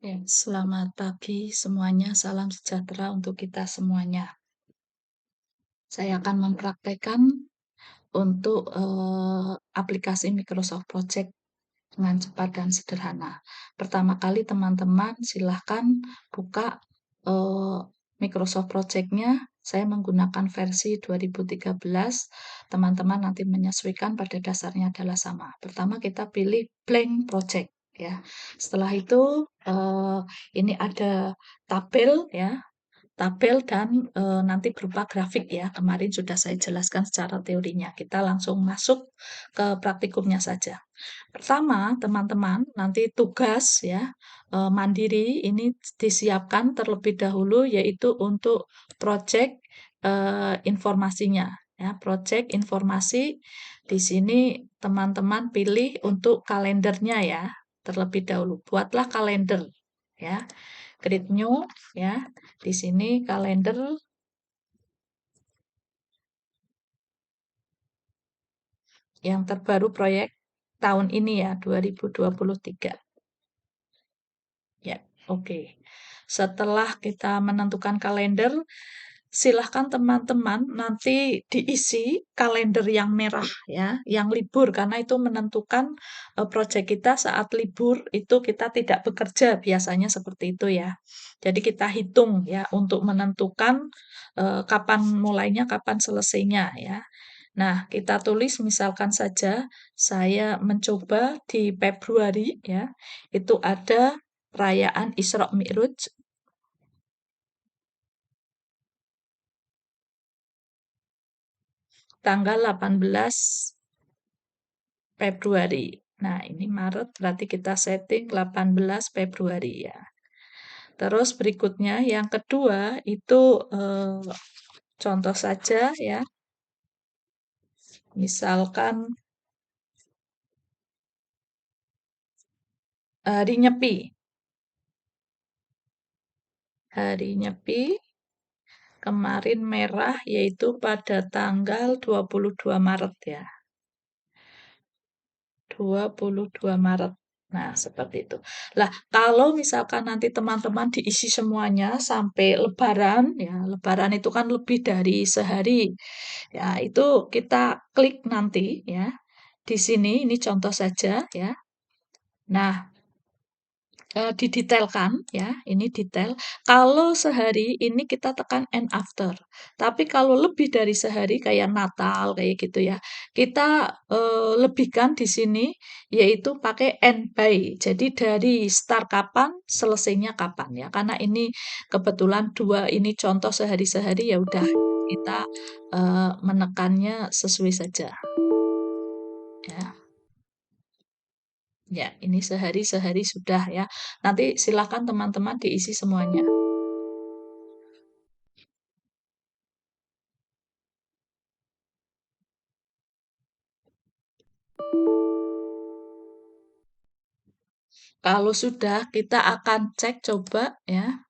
Ya, selamat pagi semuanya, salam sejahtera untuk kita semuanya. Saya akan mempraktekkan untuk aplikasi Microsoft Project dengan cepat dan sederhana. Pertama kali teman-teman silahkan buka eh, Microsoft Project-nya. Saya menggunakan versi 2013. Teman-teman nanti menyesuaikan, pada dasarnya adalah sama. Pertama kita pilih blank project ya. Setelah itu ini ada tabel ya, tabel dan nanti berupa grafik ya. Kemarin sudah saya jelaskan secara teorinya. Kita langsung masuk ke praktikumnya saja. Pertama, teman-teman nanti tugas ya, mandiri ini disiapkan terlebih dahulu, yaitu untuk project informasinya ya. Project informasi di sini teman-teman pilih untuk kalendernya ya. Terlebih dahulu buatlah kalender ya. Create new ya. Di sini kalender yang terbaru proyek tahun ini ya, 2023. Ya, oke. Setelah kita menentukan kalender, silahkan teman-teman nanti diisi kalender yang merah ya, yang libur, karena itu menentukan proyek kita saat libur itu kita tidak bekerja, biasanya seperti itu ya. Jadi kita hitung ya untuk menentukan kapan mulainya, kapan selesainya ya. Nah, kita tulis misalkan saja saya mencoba di Februari ya, itu ada perayaan Isra Mi'raj tanggal 18 Februari. Nah, ini Maret berarti kita setting 18 Februari ya. Terus berikutnya yang kedua itu contoh saja ya. Misalkan hari Nyepi. Hari Nyepi kemarin merah yaitu pada tanggal 22 Maret ya. 22 Maret. Nah, seperti itu. Lah, kalau misalkan nanti teman-teman diisi semuanya sampai Lebaran, ya, Lebaran itu kan lebih dari sehari. Ya, itu kita klik nanti ya. Di sini ini contoh saja ya. Nah, didetailkan ya, ini detail. Kalau sehari ini kita tekan and after. Tapi kalau lebih dari sehari kayak Natal kayak gitu ya, kita lebihkan di sini yaitu pakai and by. Jadi dari start kapan, selesainya kapan ya. Karena ini kebetulan dua ini contoh sehari-sehari, ya udah kita menekannya sesuai saja ya. Ya, ini sehari-sehari sudah ya. Nanti silakan teman-teman diisi semuanya. Kalau sudah, kita akan cek coba ya.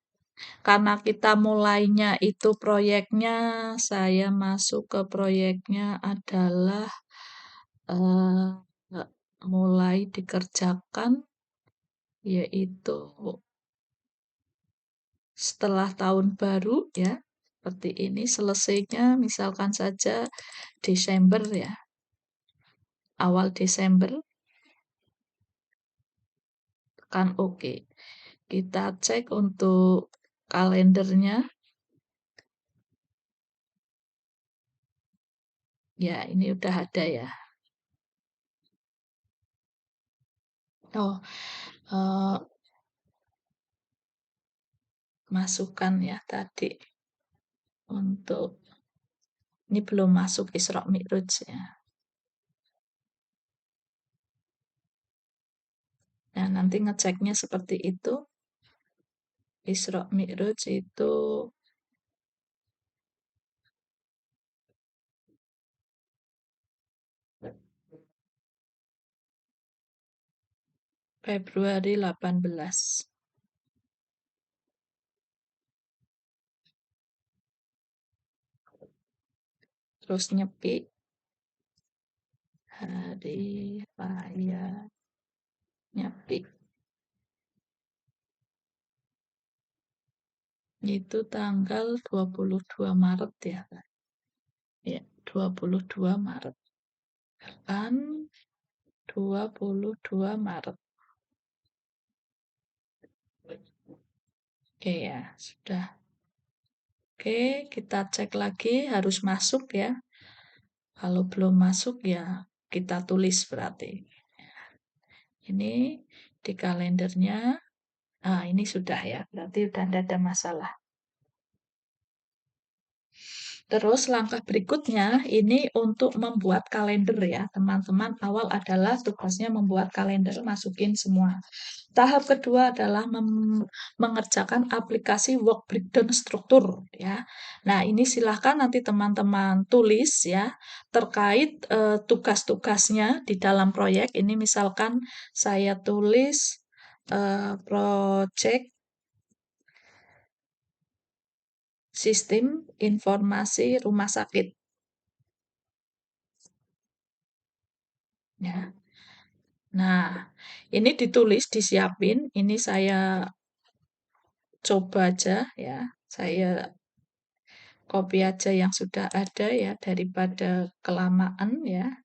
Karena kita mulainya itu proyeknya, saya masuk ke proyeknya adalah eh, mulai dikerjakan, yaitu setelah tahun baru ya. Seperti ini, selesainya misalkan saja Desember ya. Awal Desember, kan oke. Kita cek untuk kalendernya. Ya, ini udah ada ya. Oh, eh, masukkan ya tadi untuk ini belum masuk Isra Mi'raj ya. Nah, nanti ngeceknya seperti itu. Isra Mi'raj itu Februari 18. Terus Nyepi hari raya Nyepi. Itu tanggal 22 Maret ya, Kak? Ya, 22 Maret. Kan 22 Maret. Oke ya, sudah. Oke, kita cek lagi harus masuk ya. Kalau belum masuk ya kita tulis berarti. Ini di kalendernya. Ah, ini sudah ya, berarti udah tidak ada masalah. Terus langkah berikutnya ini untuk membuat kalender ya, teman-teman. Awal adalah tugasnya membuat kalender, masukin semua. Tahap kedua adalah mengerjakan aplikasi work breakdown struktur ya. Nah, ini silahkan nanti teman-teman tulis ya terkait tugas-tugasnya di dalam proyek. Ini misalkan saya tulis project sistem informasi rumah sakit ya. Nah, ini ditulis, disiapin. Ini saya coba aja ya. Saya copy aja yang sudah ada ya daripada kelamaan ya.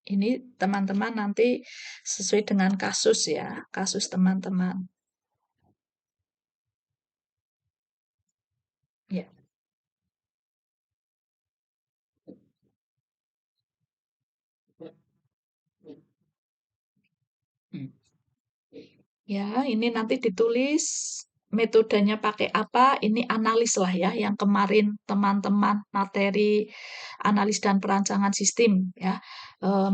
Ini teman-teman nanti sesuai dengan kasus ya, kasus teman-teman. Ya. Hmm. Ya, ini nanti ditulis metodenya pakai apa, ini analis lah ya, yang kemarin teman-teman materi analis dan perancangan sistem ya.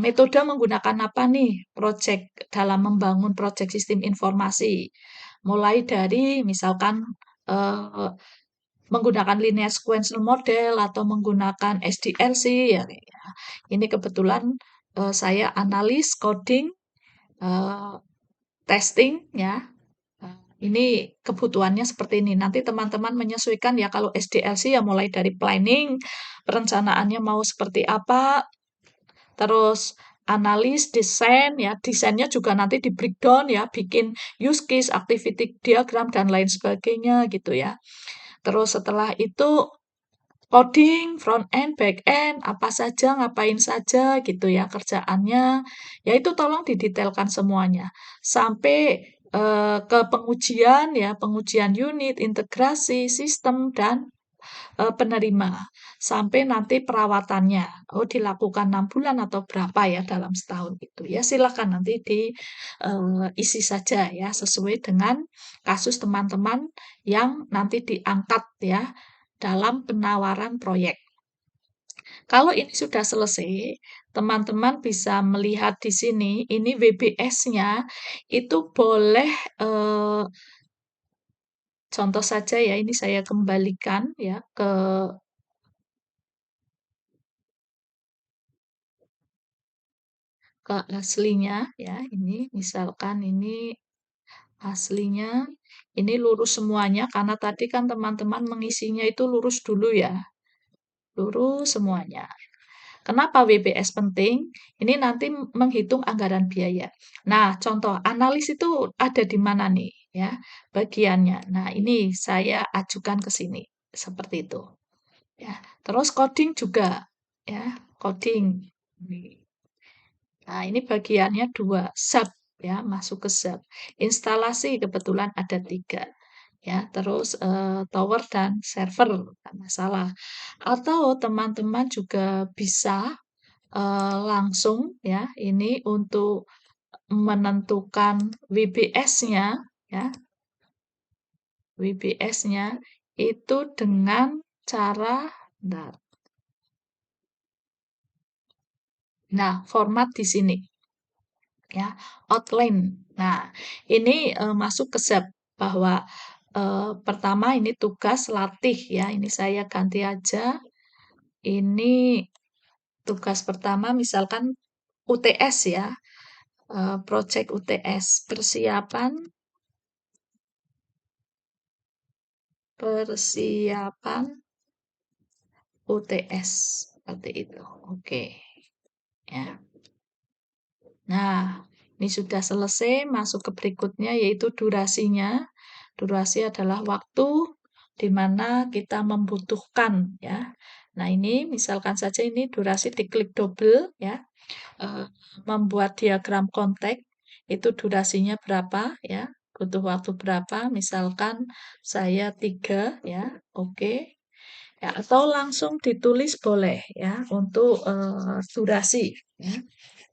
Metode menggunakan apa nih project dalam membangun project sistem informasi. Mulai dari misalkan eh, menggunakan linear sequential model atau menggunakan SDLC ya. Ini kebetulan saya analis coding eh, testing ya. Ini kebutuhannya seperti ini. Nanti teman-teman menyesuaikan ya kalau SDLC ya mulai dari planning, perencanaannya mau seperti apa, terus analis, desain ya. Desainnya juga nanti di breakdown ya, bikin use case, activity diagram dan lain sebagainya gitu ya. Terus setelah itu coding, front end, back end, apa saja, ngapain saja gitu ya kerjaannya. Ya itu tolong didetailkan semuanya. Sampai ke pengujian ya, pengujian unit, integrasi, sistem, dan penerima. Sampai nanti perawatannya. Oh, dilakukan 6 bulan atau berapa ya dalam setahun itu. Ya silakan nanti diisi saja ya sesuai dengan kasus teman-teman yang nanti diangkat ya dalam penawaran proyek. Kalau ini sudah selesai, teman-teman bisa melihat di sini, ini WBS-nya itu boleh contoh saja ya, ini saya kembalikan ya ke aslinya ya. Ini misalkan ini aslinya, ini lurus semuanya karena tadi kan teman-teman mengisinya itu lurus dulu ya, lurus semuanya. Kenapa WBS penting? Ini nanti menghitung anggaran biaya. Nah, contoh analis itu ada di mana nih ya bagiannya. Nah, ini saya ajukan ke sini seperti itu ya. Terus coding juga ya, coding. Nah, ini bagiannya dua, sub ya, masuk ke sub. Instalasi kebetulan ada tiga ya, terus tower dan server, nggak masalah. Atau teman-teman juga bisa langsung ya ini untuk menentukan WBS-nya ya, WBS-nya itu dengan cara bentar. Nah, format di sini ya, outline. Nah, ini masuk ke SEP bahwa pertama ini tugas latih ya. Ini saya ganti aja. Ini tugas pertama misalkan UTS ya, project UTS, persiapan UTS seperti itu. Oke, ya. Nah, Ini sudah selesai, masuk ke berikutnya yaitu durasinya. Durasi adalah waktu di mana kita membutuhkan ya. Nah, ini misalkan saja ini durasi diklik double ya. eh, Membuat diagram kontak itu durasinya berapa ya. Butuh waktu berapa? Misalkan saya 3 ya. Oke. Ya, atau langsung ditulis boleh ya untuk durasi ya.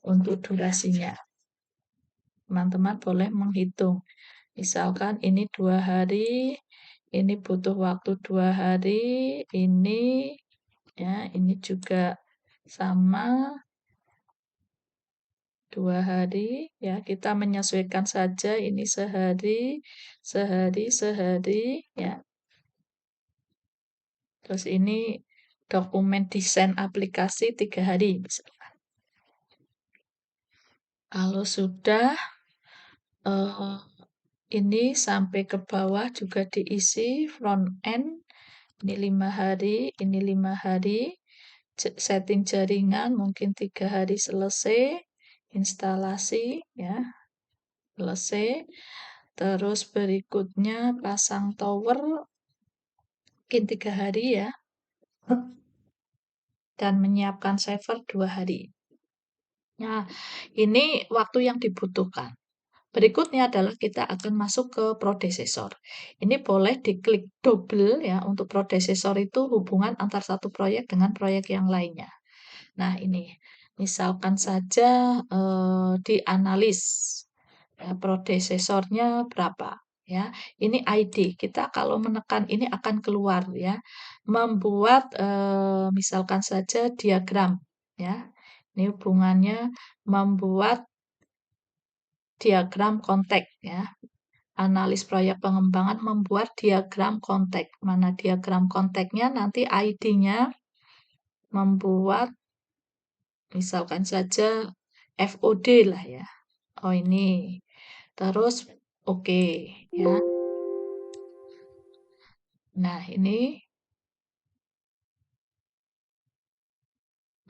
Untuk durasinya. Teman-teman boleh menghitung. Misalkan ini 2 hari, ini butuh waktu 2 hari, ini ya, ini juga sama 2 hari ya. Kita menyesuaikan saja ini sehari, sehari, sehari ya. Terus ini dokumen desain aplikasi 3 hari misalkan. Kalau sudah eh, ini sampai ke bawah juga diisi front end. Ini 5 hari, ini 5 hari. Setting jaringan mungkin 3 hari selesai. Instalasi ya selesai. Terus berikutnya pasang tower mungkin 3 hari ya. Dan menyiapkan server 2 hari. Nah, ini waktu yang dibutuhkan. Berikutnya adalah kita akan masuk ke predecessor. Ini boleh diklik double ya. Untuk predecessor itu hubungan antar satu proyek dengan proyek yang lainnya. Nah, ini misalkan saja dianalis ya, predecesornya berapa ya. Ini ID. Kita kalau menekan ini akan keluar ya. Membuat misalkan saja diagram ya. Ini hubungannya membuat diagram kontak ya. Analis proyek pengembangan membuat diagram kontak. Mana diagram kontaknya nanti ID-nya membuat misalkan saja FOD lah ya. Oh ini. Terus oke ya. Nah, ini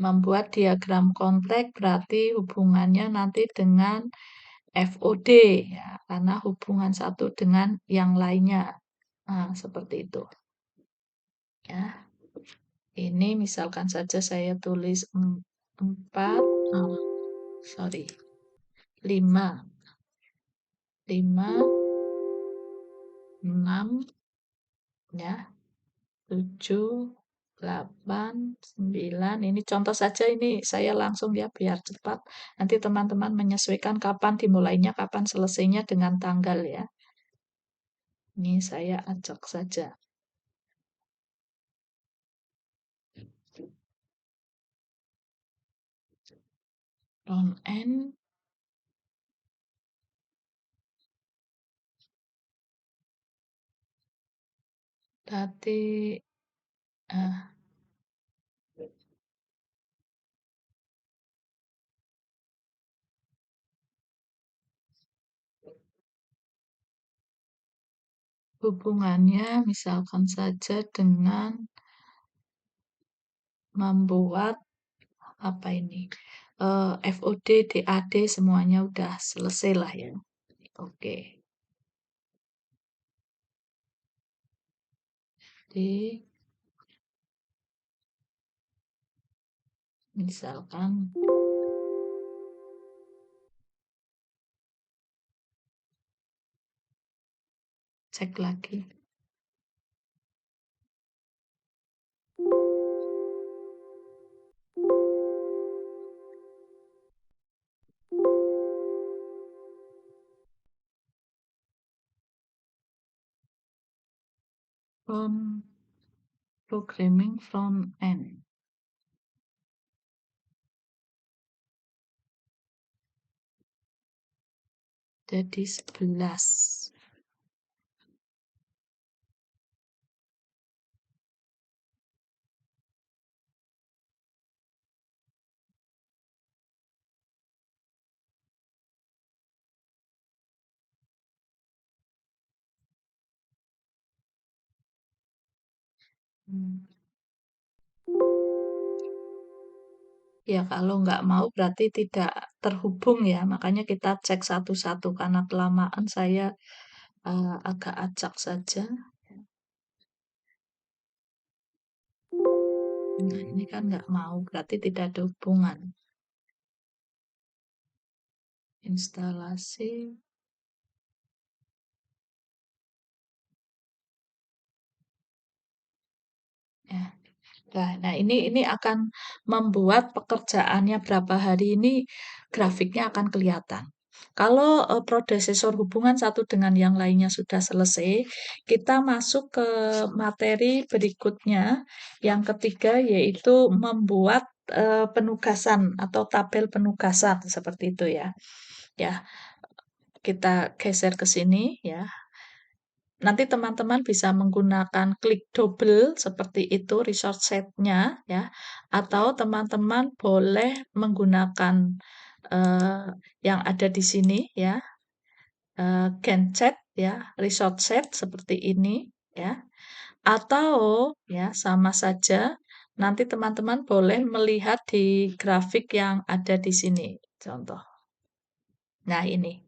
membuat diagram kontak berarti hubungannya nanti dengan FOD ya, karena hubungan satu dengan yang lainnya. Nah, seperti itu. Ya. Ini misalkan saja saya tulis 4, oh, sorry, 5, 5, 6, ya, 7, 8, 9. Ini contoh saja ini saya langsung ya biar cepat. Nanti teman-teman menyesuaikan kapan dimulainya, kapan selesainya dengan tanggal ya. Ini saya acak saja. Front end. Berarti eh, hubungannya misalkan saja dengan membuat apa ini FOD, DAD semuanya udah selesai lah ya. Oke. Jadi misalkan cek lagi. From programming front end. Jadi 11. Hmm. Ya, kalau nggak mau berarti tidak terhubung ya, makanya kita cek satu-satu karena kelamaan saya agak acak saja. Nah, ini kan nggak mau, berarti tidak ada hubungan. Instalasi, ya. Nah, ini akan membuat pekerjaannya berapa hari ini grafiknya akan kelihatan. Kalau prosesor hubungan satu dengan yang lainnya sudah selesai, kita masuk ke materi berikutnya, yang ketiga yaitu membuat penugasan atau tabel penugasan seperti itu ya. Ya, kita geser ke sini ya. Nanti teman-teman bisa menggunakan klik double seperti itu resource set-nya ya, atau teman-teman boleh menggunakan eh, yang ada di sini ya, Gantt ya, resource set seperti ini ya, atau ya sama saja nanti teman-teman boleh melihat di grafik yang ada di sini. Contoh. Nah, ini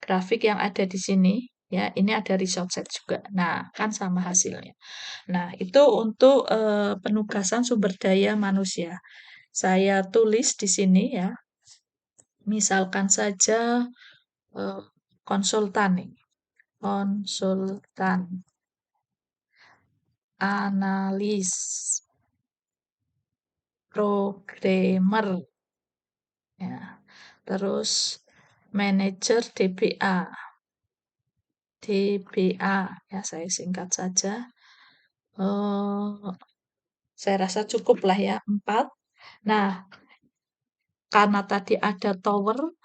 grafik yang ada di sini ya, ini ada resource set juga. Nah, kan sama hasilnya. Nah, itu untuk penugasan sumber daya manusia. Saya tulis di sini ya, misalkan saja eh, konsultan nih, konsultan, analis, programmer, ya, terus manajer DBA, DBA, ya saya singkat saja. Saya rasa cukup lah ya, 4. Nah, karena tadi ada tower,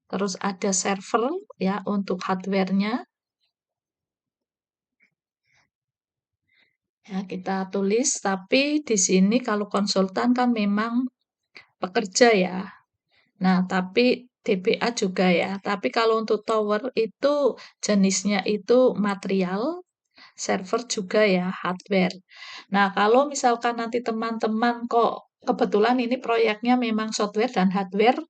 terus ada server ya untuk hardware-nya. Ya, kita tulis, tapi di sini kalau konsultan kan memang pekerja ya. Nah, tapi DBA juga ya. Tapi kalau untuk tower itu jenisnya itu material, server juga ya, hardware. Nah, kalau misalkan nanti teman-teman kok kebetulan ini proyeknya memang software dan hardware,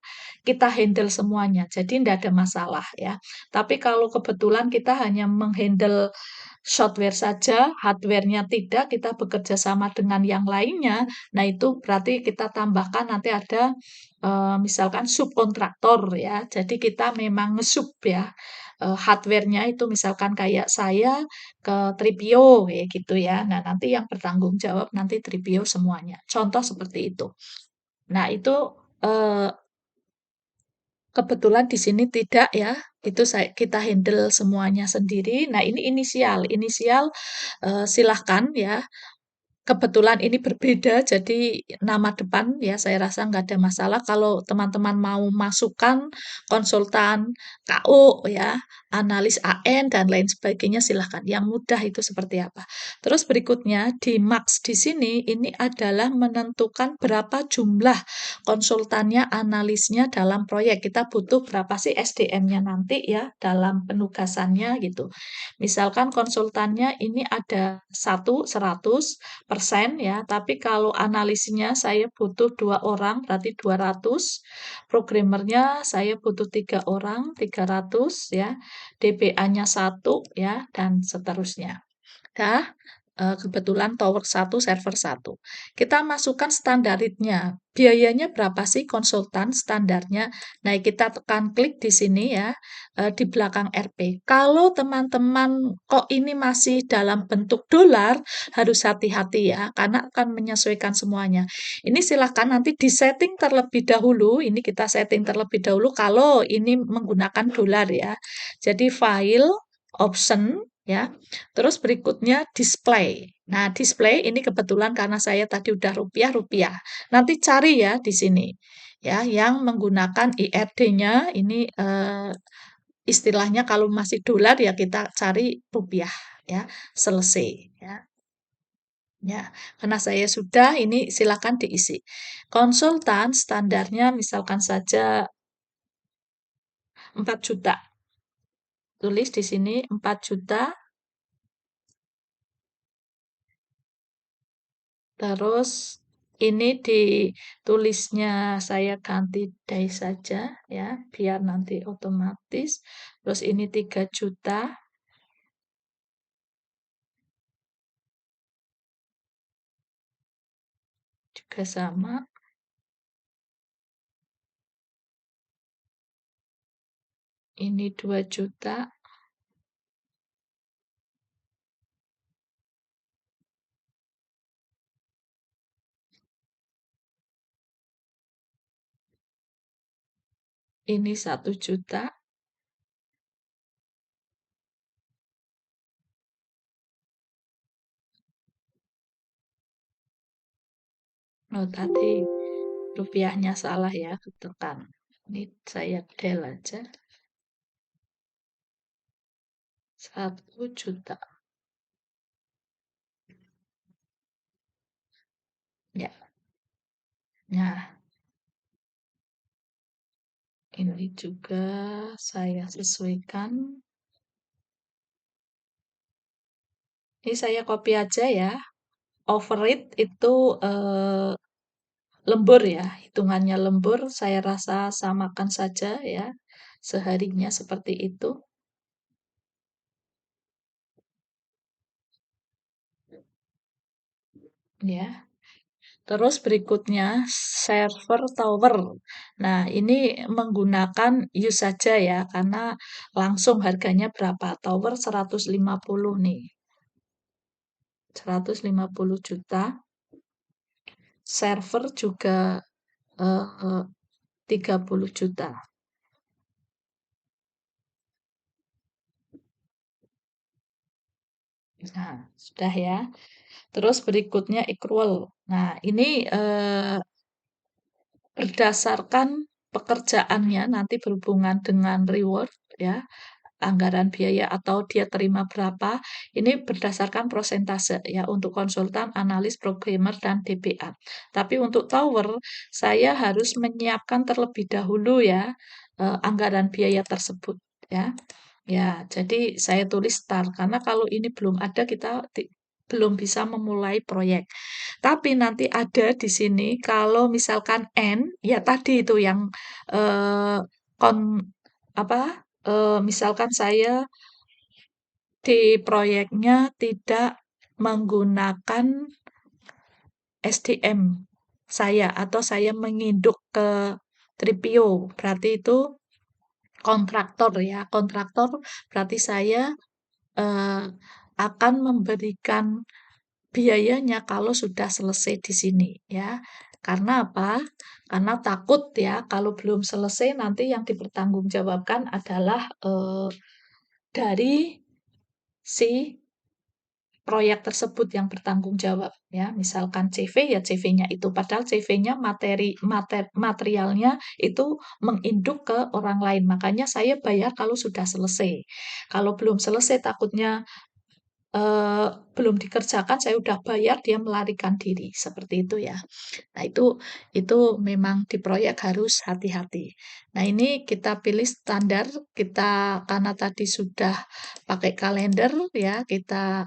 kita handle semuanya. Jadi tidak ada masalah ya. Tapi kalau kebetulan kita hanya menghandle software saja, hardware-nya tidak, kita bekerja sama dengan yang lainnya. Nah, itu berarti kita tambahkan nanti ada misalkan subkontraktor ya. Jadi kita memang nge-sub ya. Hardware-nya itu misalkan kayak saya ke Tripio kayak gitu ya. Nah, nanti yang bertanggung jawab nanti Tripio semuanya. Contoh seperti itu. Nah, itu eh, kebetulan di sini tidak ya, itu kita handle semuanya sendiri. Nah, ini inisial silahkan ya. Kebetulan ini berbeda, jadi nama depan ya saya rasa nggak ada masalah. Kalau teman-teman mau masukkan konsultan KO ya, analis AN dan lain sebagainya silahkan. Yang mudah itu seperti apa. Terus berikutnya di max di sini ini adalah menentukan berapa jumlah konsultannya, analisnya dalam proyek. Kita butuh berapa sih SDM-nya nanti ya dalam penugasannya gitu. Misalkan konsultannya ini ada 100% ya, tapi kalau analisnya saya butuh 2 orang, berarti 200. Programmernya saya butuh 3 orang, 300 ya. DBA-nya 1 ya, dan seterusnya. Dah, kebetulan tower 1, server 1. Kita masukkan standaritnya. Biayanya berapa sih konsultan standarnya? Nah, kita tekan klik di sini ya, di belakang RP. Kalau teman-teman kok ini masih dalam bentuk dolar, harus hati-hati ya, karena akan menyesuaikan semuanya. Ini silahkan nanti disetting terlebih dahulu. Ini kita setting terlebih dahulu kalau ini menggunakan dolar ya. Jadi file, option, ya. Terus berikutnya display. Nah, display ini kebetulan karena saya tadi udah rupiah, rupiah. Nanti cari ya di sini. Ya, yang menggunakan IRD-nya ini istilahnya kalau masih dolar ya kita cari rupiah ya. Selesai ya. Ya, karena saya sudah ini silakan diisi. Konsultan standarnya misalkan saja 4 juta. Tulis di sini 4 juta. Terus ini ditulisnya saya ganti day saja ya, biar nanti otomatis. Terus ini 3 juta juga sama. Ini 2 juta. Ini 1 juta. Oh, tadi rupiahnya salah ya, ketekan. Ini saya del aja. 1 juta. Ya, nah ini juga saya sesuaikan. Ini saya copy aja ya. Overread itu lembur ya, hitungannya lembur. Saya rasa samakan saja ya, seharinya seperti itu ya. Terus berikutnya server tower. Nah, ini menggunakan use saja ya, karena langsung harganya berapa? Tower 150 nih. 150 juta. Server juga 30 juta. Nah, sudah ya. Terus berikutnya accrual. Nah, ini berdasarkan pekerjaannya nanti berhubungan dengan reward ya, anggaran biaya atau dia terima berapa, ini berdasarkan prosentase ya untuk konsultan, analis, programmer, dan DBA. Tapi untuk tower, saya harus menyiapkan terlebih dahulu ya anggaran biaya tersebut ya. Ya, jadi saya tulis start karena kalau ini belum ada kita belum bisa memulai proyek. Tapi nanti ada di sini kalau misalkan N, ya tadi itu yang eh, kon apa misalkan saya di proyeknya tidak menggunakan SDM saya atau saya menginduk ke Tripio, berarti itu kontraktor ya. Kontraktor berarti saya eh, akan memberikan biayanya kalau sudah selesai di sini ya. Karena apa? Karena takut ya kalau belum selesai nanti yang dipertanggungjawabkan adalah dari si proyek tersebut yang bertanggung jawab ya. Misalkan CV ya CV-nya itu padahal CV-nya materialnya itu menginduk ke orang lain. Makanya saya bayar kalau sudah selesai. Kalau belum selesai takutnya eh, belum dikerjakan saya udah bayar dia melarikan diri seperti itu ya. Nah, itu memang di proyek harus hati-hati. Nah, ini kita pilih standar, kita karena tadi sudah pakai kalender ya, kita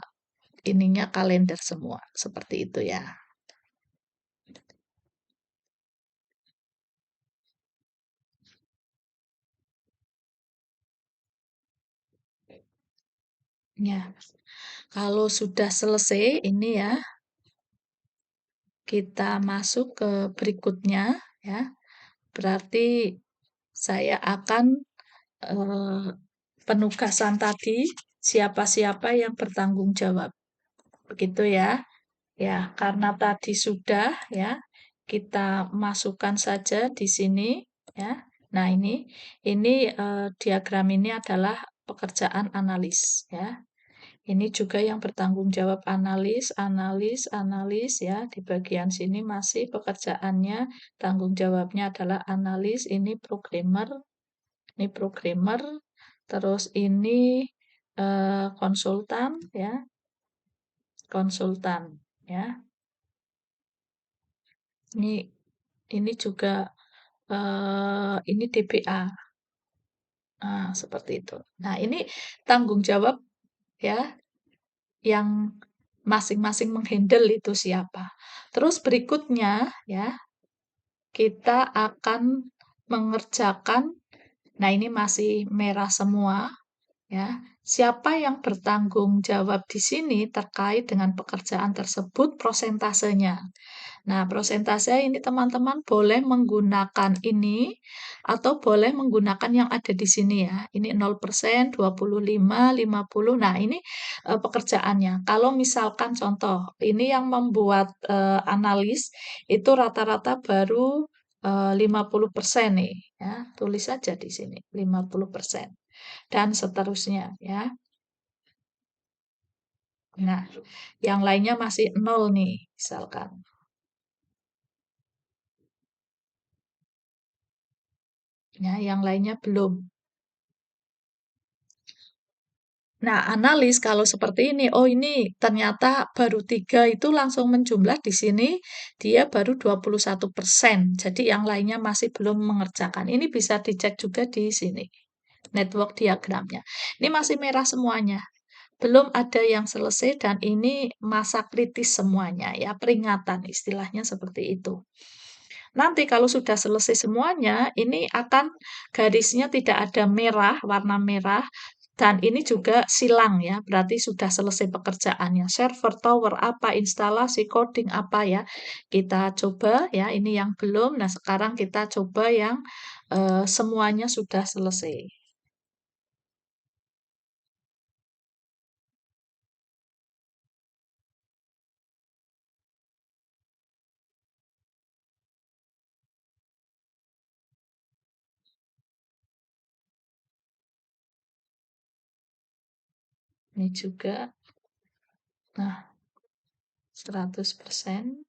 ininya kalender semua, seperti itu ya. Ya, kalau sudah selesai ini ya, kita masuk ke berikutnya ya. Berarti saya akan eh, penugasan tadi siapa-siapa yang bertanggung jawab. Begitu ya. Ya, karena tadi sudah ya, kita masukkan saja di sini ya. Nah, ini diagram ini adalah pekerjaan analis ya. Ini juga yang bertanggung jawab analis, analis, analis ya. Di bagian sini masih pekerjaannya, tanggung jawabnya adalah analis, ini programmer, terus ini konsultan ya, konsultan ya. Ini ini juga ini DBA. Nah, seperti itu. Nah, ini tanggung jawab ya yang masing-masing menghandle itu siapa. Terus berikutnya ya, kita akan mengerjakan, nah ini masih merah semua ya. Siapa yang bertanggung jawab di sini terkait dengan pekerjaan tersebut prosentasenya. Nah, prosentase ini teman-teman boleh menggunakan ini atau boleh menggunakan yang ada di sini ya. Ini 0%, 25, 50. Nah, ini pekerjaannya. Kalau misalkan contoh, ini yang membuat analis itu rata-rata baru 50% nih ya. Tulis saja di sini 50% dan seterusnya ya. Nah, yang lainnya masih nol nih misalkan. Ya, yang lainnya belum. Nah, analis kalau seperti ini, oh ini ternyata baru 3 itu langsung menjumlah di sini, dia baru 21%. Jadi yang lainnya masih belum mengerjakan. Ini bisa dicek juga di sini, network diagramnya. Ini masih merah semuanya. Belum ada yang selesai dan ini masa kritis semuanya ya, peringatan istilahnya seperti itu. Nanti kalau sudah selesai semuanya, ini akan garisnya tidak ada merah, warna merah, dan ini juga silang ya, berarti sudah selesai pekerjaannya. Server, tower, apa, instalasi, coding, apa ya. Kita coba ya, ini yang belum. Nah, sekarang kita coba yang semuanya sudah selesai. Ini juga, nah 100%.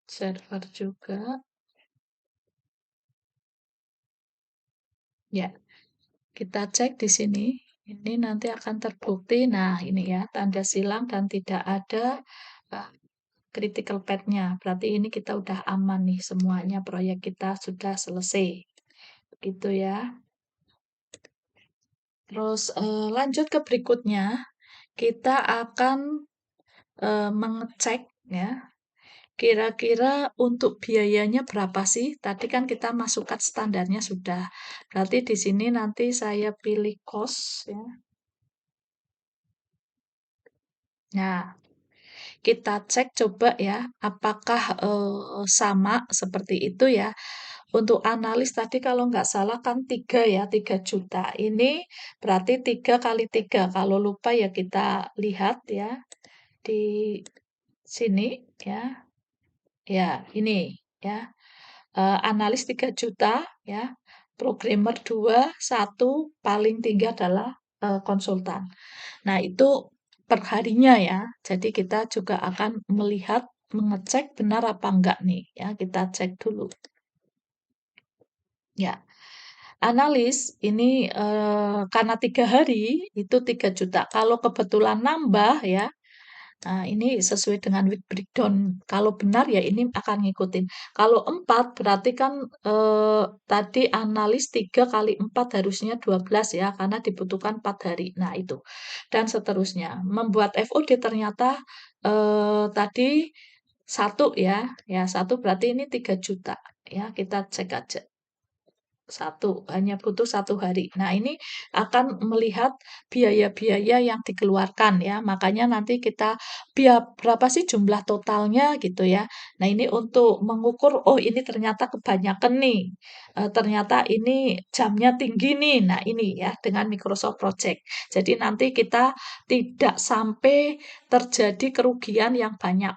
Server juga. Ya, kita cek di sini. Ini nanti akan terbukti. Nah, ini ya, tanda silang dan tidak ada uh, critical path-nya. Berarti ini kita udah aman nih semuanya. Proyek kita sudah selesai. Gitu ya. Terus lanjut ke berikutnya. Kita akan mengecek ya. Kira-kira untuk biayanya berapa sih? Tadi kan kita masukkan standarnya sudah. Berarti di sini nanti saya pilih cost ya. Nah, kita cek coba ya, apakah sama seperti itu ya. Untuk analis tadi kalau nggak salah kan 3 ya, 3 juta. Ini berarti 3 kali 3. Kalau lupa ya kita lihat ya di sini ya. Ya, ini ya. Analis 3 juta ya. Programmer 2, 1, paling tinggi adalah konsultan. Nah, itu per harinya ya. Jadi kita juga akan melihat, mengecek benar apa enggak nih ya. Kita cek dulu. Ya, analis ini karena 3 hari itu 3 juta. Kalau kebetulan nambah ya, nah ini sesuai dengan week breakdown. Kalau benar ya ini akan ngikutin. Kalau 4 berarti kan tadi analis 3 kali 4 harusnya 12 ya, karena dibutuhkan 4 hari. Nah itu. Dan seterusnya. Membuat FOD ternyata tadi 1 ya. Ya 1 berarti ini 3 juta. Ya kita cek aja. Satu, hanya butuh 1 hari. Nah, ini akan melihat biaya-biaya yang dikeluarkan ya. Makanya nanti kita berapa sih jumlah totalnya gitu ya. Nah, ini untuk mengukur, oh ini ternyata kebanyakan nih. Ternyata ini jamnya tinggi nih. Nah, ini ya dengan Microsoft Project. Jadi nanti kita tidak sampai terjadi kerugian yang banyak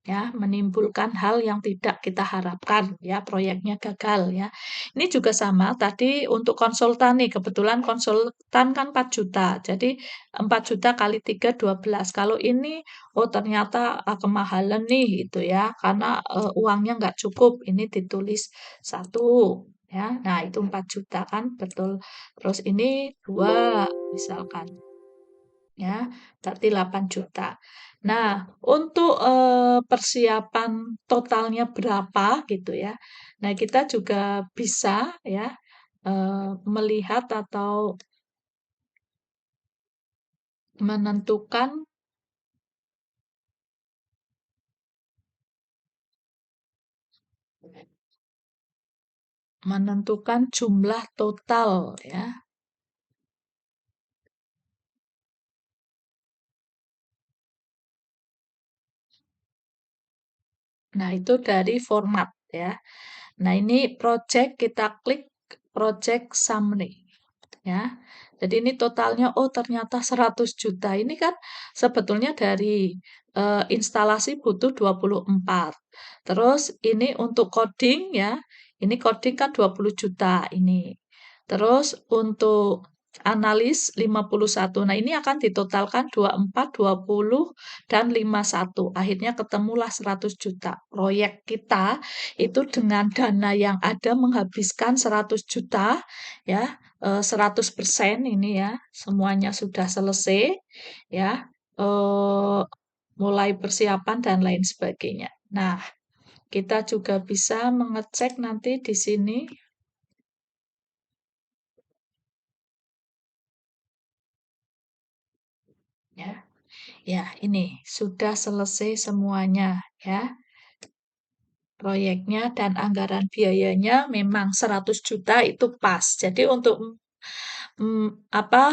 ya, menimbulkan hal yang tidak kita harapkan ya, proyeknya gagal ya. Ini juga sama tadi untuk konsultan nih, kebetulan konsultan kan 4 juta. Jadi 4 juta kali 3 12. Kalau ini oh ternyata kemahalan nih gitu ya, karena uangnya nggak cukup. Ini ditulis 1 ya. Nah, itu 4 juta kan betul. Terus ini 2 misalkan. ya, berarti 8 juta. Nah, untuk, persiapan totalnya berapa gitu ya. Nah, kita juga bisa ya, melihat atau menentukan menentukan jumlah total ya. Nah, itu dari format ya. Nah, ini project kita klik project summary ya. Jadi ini totalnya oh ternyata 100 juta. Ini kan sebetulnya dari instalasi butuh 24. Terus ini untuk coding ya. Ini coding kan 20 juta ini. Terus untuk analis 51. Nah, ini akan ditotalkan 24, 20 dan 51. Akhirnya ketemulah 100 juta. Proyek kita itu dengan dana yang ada menghabiskan 100 juta ya, 100% ini ya, semuanya sudah selesai ya, mulai persiapan dan lain sebagainya. Nah, kita juga bisa mengecek nanti di sini ya. Ya, ini sudah selesai semuanya ya. Proyeknya dan anggaran biayanya memang 100 juta itu pas. Jadi untuk apa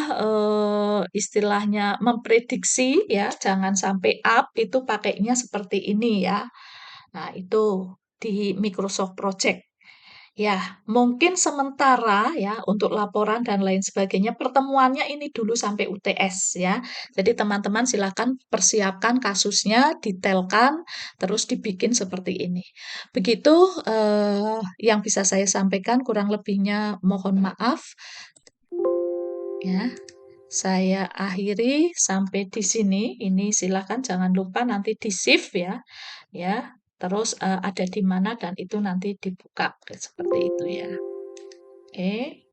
istilahnya memprediksi ya, jangan sampai up itu pakainya seperti ini ya. Nah, itu di Microsoft Project. Ya, mungkin sementara ya untuk laporan dan lain sebagainya pertemuannya ini dulu sampai UTS ya. Jadi teman-teman silakan persiapkan kasusnya, detailkan, terus dibikin seperti ini. Begitu yang bisa saya sampaikan, kurang lebihnya mohon maaf ya. Saya akhiri sampai di sini. Ini silakan jangan lupa nanti di-save ya. Ya, terus ada di mana dan itu nanti dibuka seperti itu ya. Oke.